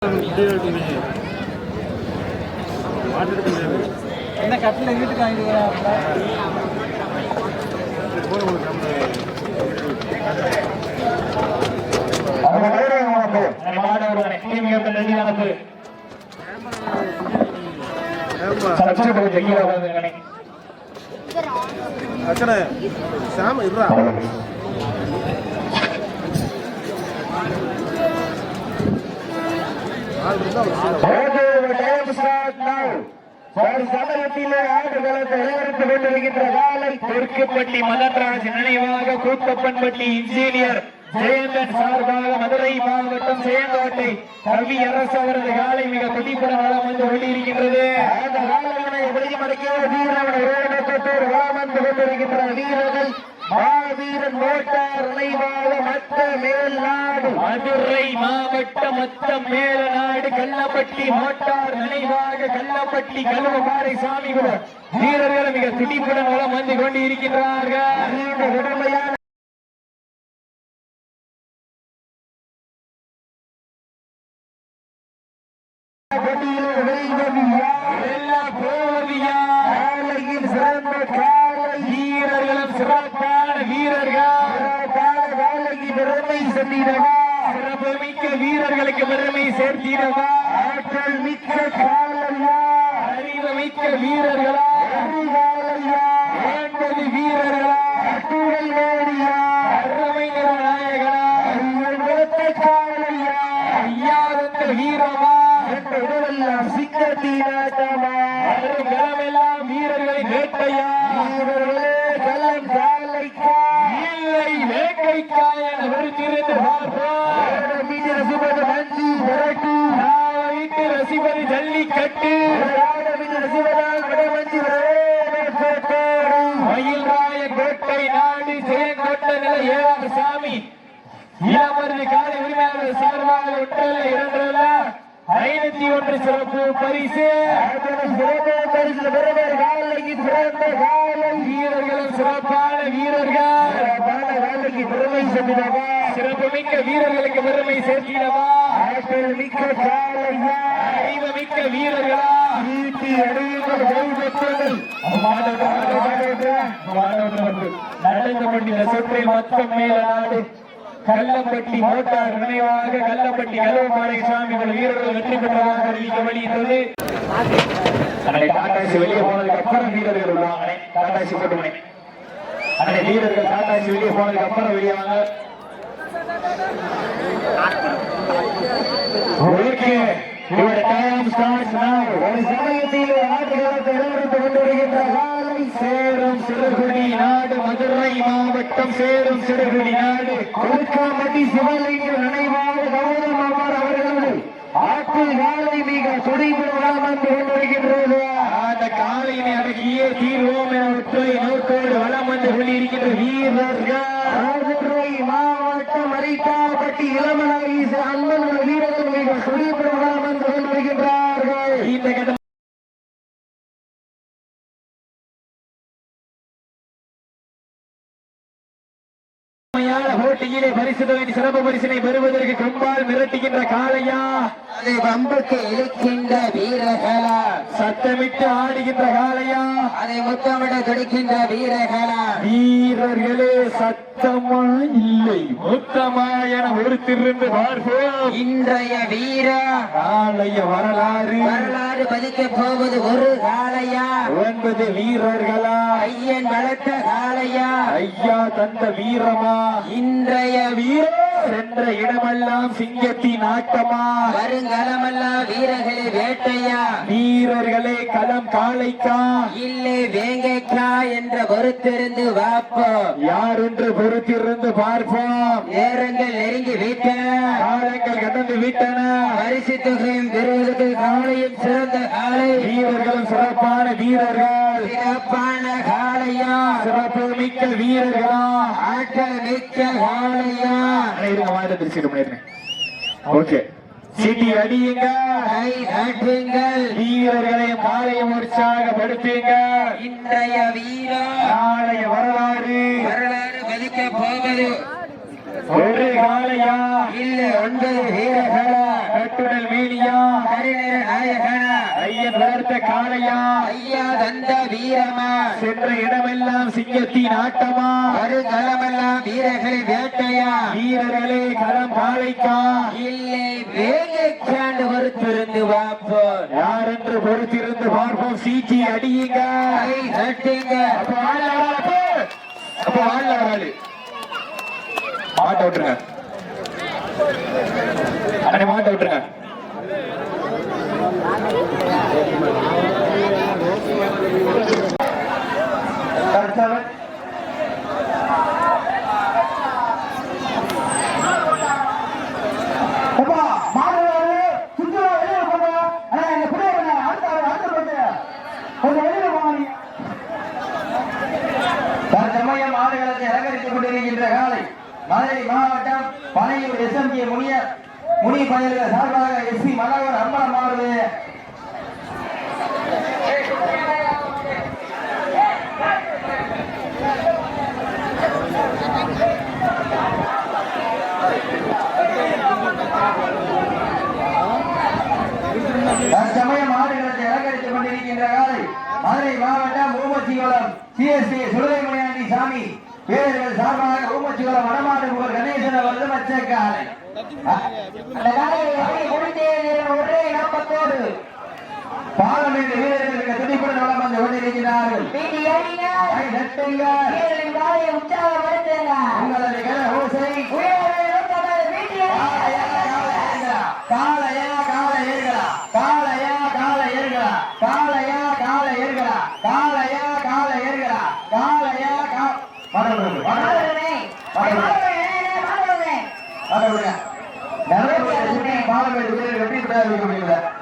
என்ன கட்டில வீட்டுக்கு வாங்கிட்டு అక్కడ శ్యామ ఇర్రా தெற்குப்பட்டி மதன்ராஜ் நினைவாக கூத்தப்பன்பட்டி இன்ஜினியர் ஜெயந்தன் சார்பாக மதுரை மாவட்டம் சேந்தோட்டை கவி அரசு அவரது காலை மிக துடிப்புடன் வளம் வந்து கொண்டிருக்கின்றது. அந்த காலையினை வெளிமடக்கிய வீரர்கள் வளம் வந்து கொண்டிருக்கின்ற வீரர்கள் மாவீரன் மோட்டார் நினைவாக மத்த மேல்நாடு மதுரை மாவட்ட மத்த மேலநாடு கல்லப்பட்டி மோட்டார் நினைவாக கல்லப்பட்டி கல்வபாறை சாமிகுளம் வீரர்கள் மிக துடிப்புடன் வளம் வந்து கொண்டிருக்கின்றார்கள். வீரர்களும் சிறப்பான சிறப்புமிக்க வீரர்களுக்கு பெருமை சேர்த்திடவா ஆற்றல் மிக்க காலையா அறிவு மிக்க வீரர்களா என்பது வீரர்களா அருமை நாயகனா காலையா ஐயாவந்த வீரமா என்றெல்லாம் சிங்கத்தீராட்டமா களமெல்லாம் வீரர்களை வேட்டையா வீரர்களே களம் காலைக்கா இல்லை வேட்டைக்கா என விருந்திருந்து ரசிபதி ஜல்லிக்கட்டு மயில்ராய கோட்டை நாடு செயற்கோட்டை நிலை ஏழாம் சாமி இளமருது காலை உரிமையாளர் சார்பாக ஒன்றல்ல இரண்டல்ல 501 சிறப்பு பரிசு வீரர்களும் சிறப்பான வீரர்கள் பெருமை சேர்த்திடவா சிறப்புமிக்க வீரர்களுக்கு பெருமை சேர்த்திடவா மிக்க அறிவு மிக்க வீரர்களா நடந்து கொண்டிருந்த சுற்றில் மொத்தம் மேலநாடு கல்லப்பட்டி மோட்டார் நினைவாக கல்லப்பட்டி கல்வபாறை சாமிகள் வீரர்கள் வெற்றி பெற்றதாக அறிவிக்க வெளியிட்டது. டாடாசி வெளியே போனதுக்கு அப்புறம் வீரர்கள் உள்ளாங்க. டாடாசி போட்டு அன்னை வீரர்கள் டாடாசி வெளியே போனதுக்கு அப்புறம் வெளியாங்க. சேரும் சிறுகுடி நாடு மதுரை மாவட்டம் சேரும் சிறுகுடி நாடு கொடுக்காமட்டி சிவலிங்கம் நினைவாக கௌதமர் அவர்களது ஆற்றில் காலை மிக துடிப்புடன் வந்து கொண்டிருக்கின்றது. அந்த காலையினை அடக்கியே தீர்வோம் என ஒற்றை நோக்கோடு வளம் வந்து கொண்டிருக்கின்ற வீரர்கள் மதுரை மாவட்டம் அரிக்காப்பட்டி இளமலை அன்பன் வீரர்கள் மிக துடிப்புடன் வந்து கொண்டிருக்கின்றார்கள். இந்த கட்ட போட்டியிலே பரிசு தொகை சிறப்பு பரிசினை பெறுவதற்கு கொம்பால் மிரட்டுகின்ற காளையா அதை வம்புக்கு இழுக்கின்ற வீரர்களா சத்தமிட்டு ஆடுகின்ற காளையா அதை முத்தமிட துடிக்கின்ற வீரர்களா வீரர்களே சத்தமா இல்லை முத்தமா என ஒருத்திருந்து பார்ப்போம். இன்றைய வீர காளைய வரலாறு பதிக்க போவது ஒரு காளையா 9 வீரர்களா ஐயன் வளர்த்த காளையா ஐயா தந்த வீரமா இன்றைய வீரர் சென்ற இடமெல்லாம் சிங்கத்தின் ஆட்டமா வருங்களமெல்லாம் வீரர்களே வேட்டையா வீரர்களே களம் காளைக்கா இல்லை வேங்கைக்கா என்ற பொறுத்திருந்து வாப்போம் யார் என்று பொறுத்திருந்து பார்ப்போம். நேரங்கள் நெருங்கி விட்டன காலங்கள் கடந்து விட்டன பரிசு தொகையும் பெறுவதற்கு காளையும் சிறந்த காளை வீரர்களும் சிறப்பான வீரர்கள் சிறப்பான காளையா சிறப்பு மிக்க வீரர்களா ஆற்றல் மிக்க காளையா சீட்டி அடியுங்க வீரர்களையும் காலையும் உற்சாகப்படுத்துங்க. இன்றைய வீர நாளைய வரலாறு பதிக்க போவது ஒரு காளையா இல்ல 9 வீரர்களா கட்டுடல் மீனியா கரிநேர நாயகனா ஐயன் வளர்த்த காளையா ஐயா தந்த வீரமா சென்ற இடமெல்லாம் சிங்கத்தின் ஆட்டமா வருகளமெல்லாம் வீரர்களை வேட்டையா வீரர்களே களம் காளைக்கா இல்லை வேலைக்காண்டு பொறுத்திருந்து பார்ப்போம் யார் என்று பொறுத்திருந்து பார்ப்போம் சீச்சி அடியுங்க கை தட்டுங்க அப்ப வாழ்ல வராளு மாட்ட விட்டுருங்க அண்ணே மாட்ட விட்டுருங்க தற்சமயம் ஆடுகளத்தை அலங்கரித்துக் கொண்டிருக்கின்ற காலை மதுரை மாவட்டம் பனையூர் எஸ்எம்ஜி முனி பயல்கள் சார்பாக எஸ்சி மனோகர் அம்பலம் மாறுது தற்சமயம் ஆடுகளத்தை அலங்கரித்துக் கொண்டிருக்கின்ற காலை மதுரை மாவட்டம் ஊமச்சிகுளம் சிஎஸ்டி சுடலைமணியாண்டி சாமி வீரர்கள் சார்பாக ஊமச்சிகுளம் வடமாடு புகழ் கணேசன் அவரது மச்ச காலை அந்த காலையை ஒரே நோக்கத்தோடு பாலமேடு வீரர்களுக்கு துடிப்புடன் வளம் வந்து கொண்டிருக்கிறார்கள் உங்களது கர ஓசை காளையா கால ஏறுகளா காளையா கால ஏறுகளா காளையா கால ஏறுகளா காளையா கால ஏறுகளா காளையா பாலமேடு வீரர்கள் வெற்றி பெற்றார்கள்